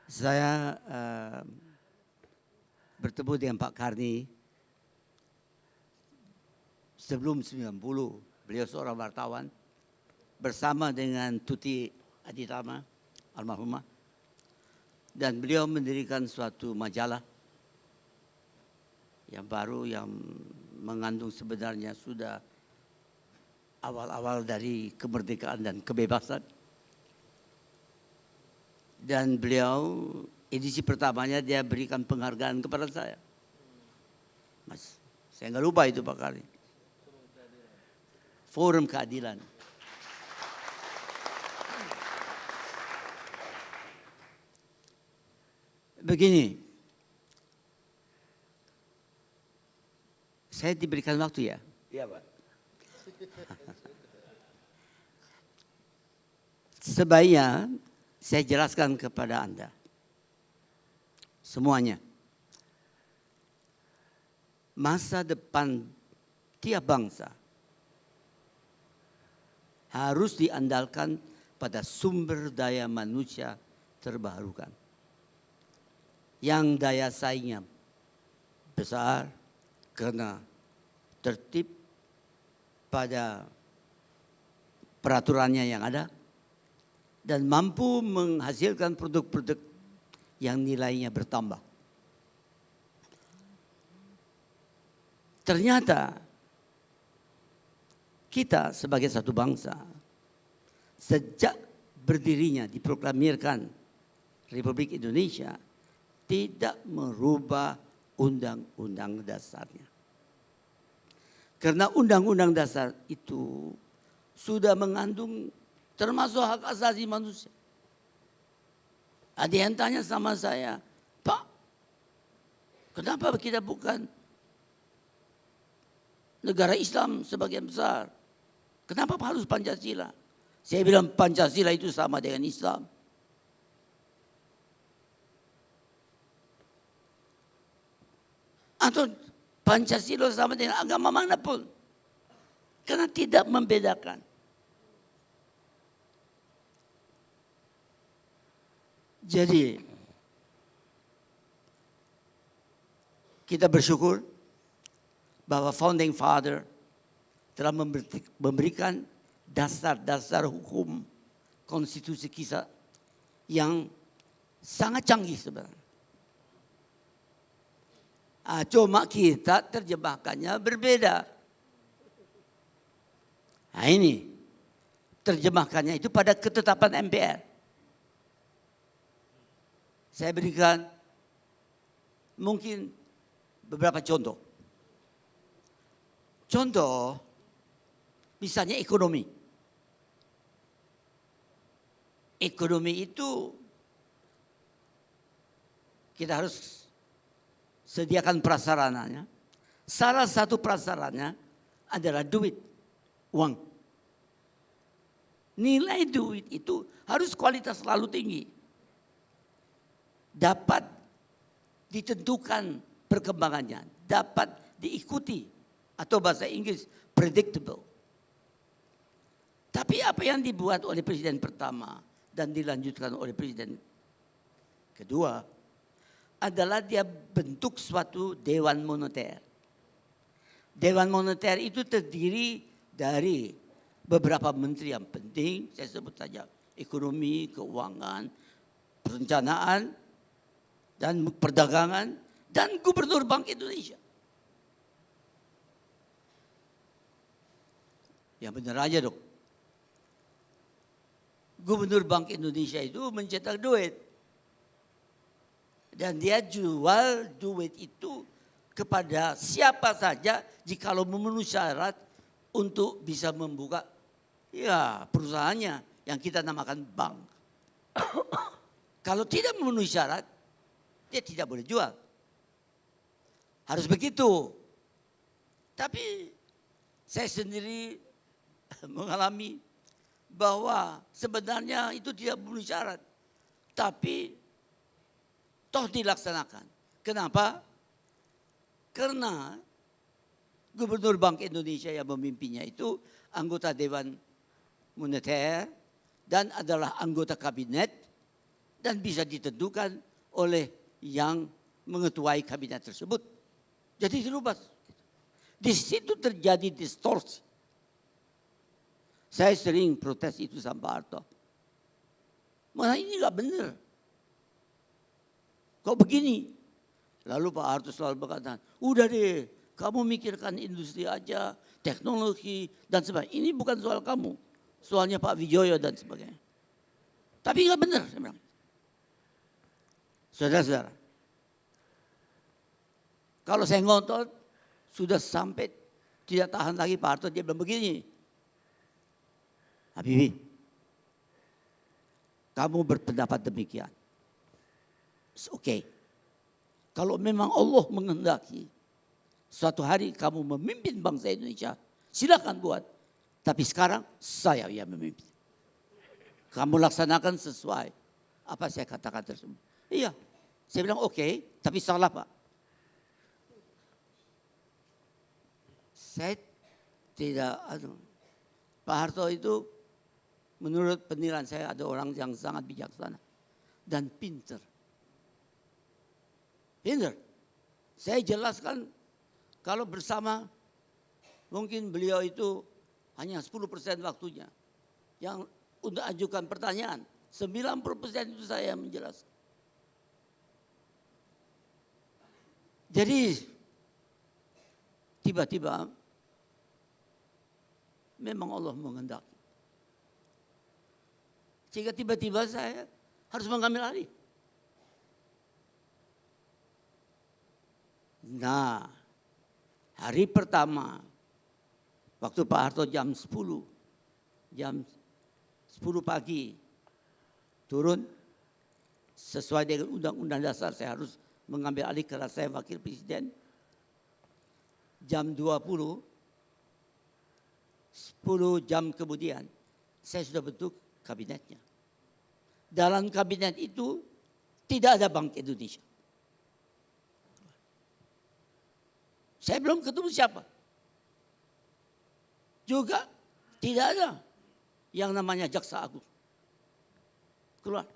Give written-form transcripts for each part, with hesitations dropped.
Saya bertemu dengan Pak Karni sebelum 90. Beliau seorang wartawan bersama dengan Tuti Aditama, almarhumah. Dan beliau mendirikan suatu majalah yang baru yang mengandung sebenarnya sudah awal-awal dari kemerdekaan dan kebebasan. Dan beliau edisi pertamanya dia berikan penghargaan kepada saya. Mas, saya nggak lupa itu Pak Karni. Forum Keadilan. Begini, saya diberikan waktu ya? Iya Pak. Sebaiknya saya jelaskan kepada Anda semuanya. Masa depan tiap bangsa harus diandalkan pada sumber daya manusia terbarukan. Yang daya saingnya besar karena tertib pada peraturannya yang ada dan mampu menghasilkan produk-produk yang nilainya bertambah. Ternyata kita sebagai satu bangsa sejak berdirinya diproklamirkan Republik Indonesia tidak merubah undang-undang dasarnya. Karena undang-undang dasar itu sudah mengandung termasuk hak asasi manusia. Ada yang tanya sama saya, Pak, kenapa kita bukan negara Islam sebagian besar? Kenapa harus Pancasila? Saya bilang Pancasila itu sama dengan Islam. Atau Pancasila sama dengan agama manapun. Karena tidak membedakan. Jadi kita bersyukur bahwa Founding Father telah memberikan dasar-dasar hukum konstitusi kita yang sangat canggih sebenarnya. Cuma kita terjemahkannya berbeda. Nah ini terjemahkannya itu pada ketetapan MPR. Saya berikan mungkin beberapa contoh. Contoh misalnya ekonomi. Ekonomi itu kita harus sediakan prasarananya. Salah satu prasarannya adalah duit, uang. Nilai duit itu harus kualitas selalu tinggi. Dapat ditentukan perkembangannya, dapat diikuti atau bahasa Inggris predictable. Tapi apa yang dibuat oleh presiden pertama dan dilanjutkan oleh presiden kedua adalah dia bentuk suatu dewan moneter. Dewan moneter itu terdiri dari beberapa menteri yang penting, saya sebut saja ekonomi, keuangan, perencanaan, dan perdagangan, dan gubernur Bank Indonesia. Ya benar aja dong. Gubernur Bank Indonesia itu mencetak duit. Dan dia jual duit itu kepada siapa saja jikalau memenuhi syarat untuk bisa membuka ya perusahaannya yang kita namakan bank. Kalau tidak memenuhi syarat, dia tidak boleh jual. Harus begitu. Tapi saya sendiri mengalami bahwa sebenarnya itu tidak memenuhi syarat. Tapi toh dilaksanakan. Kenapa? Karena Gubernur Bank Indonesia yang memimpinnya itu anggota Dewan Moneter dan adalah anggota kabinet dan bisa ditentukan oleh yang mengetuai kabinet tersebut. Jadi dirubah. Di situ terjadi distorsi. Saya sering protes itu sama Pak Harto. Mana ini nggak benar. Kok begini? Lalu Pak Harto selalu berkata, udah deh, kamu mikirkan industri aja, teknologi dan sebagainya. Ini bukan soal kamu, soalnya Pak Wijoyo dan sebagainya. Tapi nggak benar, saya bilang. Saudara-saudara, kalau saya ngotot, sudah sampai tidak tahan lagi Pak Harto, dia bilang begini. Habibie, kamu berpendapat demikian. Oke. Kalau memang Allah menghendaki suatu hari kamu memimpin bangsa Indonesia, silakan buat. Tapi sekarang saya yang memimpin. Kamu laksanakan sesuai apa saya katakan tersebut. Iya, saya bilang oke, tapi salah Pak. Saya tidak, Pak Harto itu menurut penilaian saya ada orang yang sangat bijaksana dan pinter. Pinter. Saya jelaskan kalau bersama mungkin beliau itu hanya 10% waktunya. Yang untuk ajukan pertanyaan, 90% itu saya menjelaskan. Jadi tiba-tiba memang Allah menghendaki. Sehingga tiba-tiba saya harus mengambil alih. Nah, hari pertama, waktu Pak Harto jam 10 pagi turun, sesuai dengan Undang-Undang Dasar saya harus mengambil alih karena saya wakil presiden. Jam 20, 10 jam kemudian, saya sudah bentuk kabinetnya. Dalam kabinet itu tidak ada Bank Indonesia. Saya belum ketemu siapa. Juga tidak ada yang namanya Jaksa Agung. Keluar.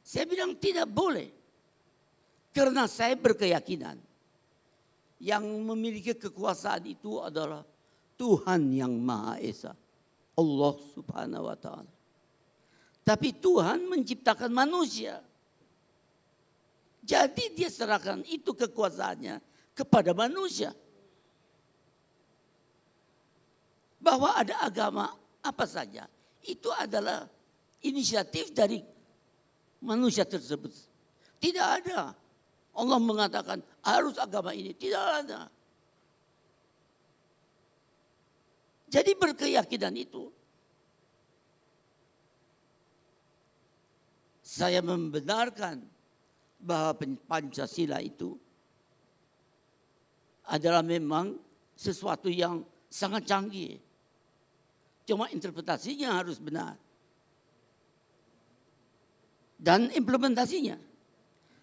Saya bilang tidak boleh. Karena saya berkeyakinan yang memiliki kekuasaan itu adalah Tuhan yang Maha Esa. Allah Subhanahu wa Ta'ala. Tapi Tuhan menciptakan manusia. Jadi dia serahkan itu kekuasaannya kepada manusia. Bahwa ada agama apa saja, itu adalah inisiatif dari manusia tersebut. Tidak ada. Allah mengatakan harus agama ini, tidak ada. Jadi berkeyakinan itu, saya membenarkan bahwa Pancasila itu adalah memang sesuatu yang sangat canggih. Cuma interpretasinya harus benar. Dan implementasinya.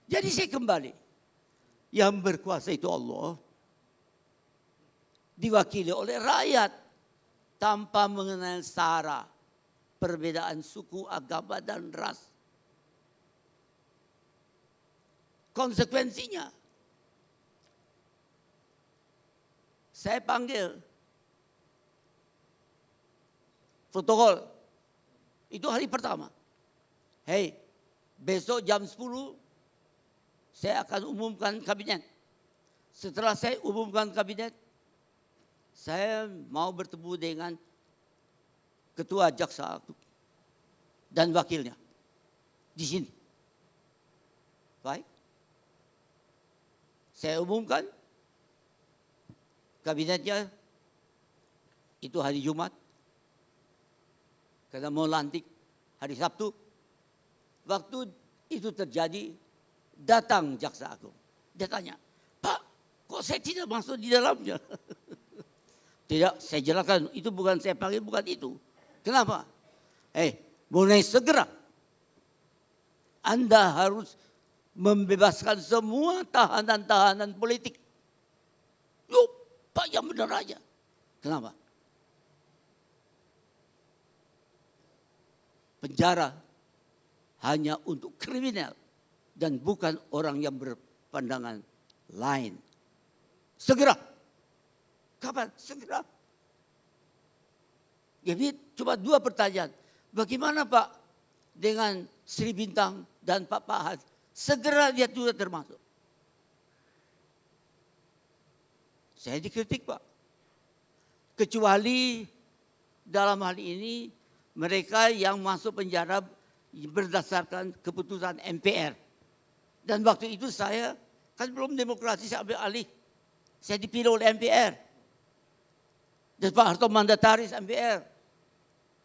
Jadi saya kembali. Yang berkuasa itu Allah. Diwakili oleh rakyat. Tanpa mengenal sara. Perbedaan suku, agama, dan ras. Konsekuensinya. Saya panggil protokol. Itu hari pertama. Hei, besok jam 10 saya akan umumkan kabinet. Setelah saya umumkan kabinet, saya mau bertemu dengan Ketua Jaksa Agung dan wakilnya di sini. Baik. Saya umumkan kabinetnya itu hari Jumat. Karena mau lantik hari Sabtu. Waktu itu terjadi, datang Jaksa Agung. Dia tanya, Pak, kok saya tidak masuk di dalamnya? Tidak, saya jelaskan, itu bukan saya panggil, bukan itu. Kenapa? Mulai segera Anda harus membebaskan semua tahanan-tahanan politik. Yuk, Pak, yang benar aja. Kenapa? Penjara hanya untuk kriminal dan bukan orang yang berpandangan lain. Segera. Kapan? Segera. Jadi cuma 2 pertanyaan. Bagaimana Pak dengan Sri Bintang dan Pak Pahat? Segera dia juga termasuk. Saya dikritik Pak. Kecuali dalam hal ini mereka yang masuk penjara berdasarkan keputusan MPR. Dan waktu itu saya kan belum demokratis, saya ambil alih. Saya dipilih oleh MPR. Dan Pak Harto mandataris MPR.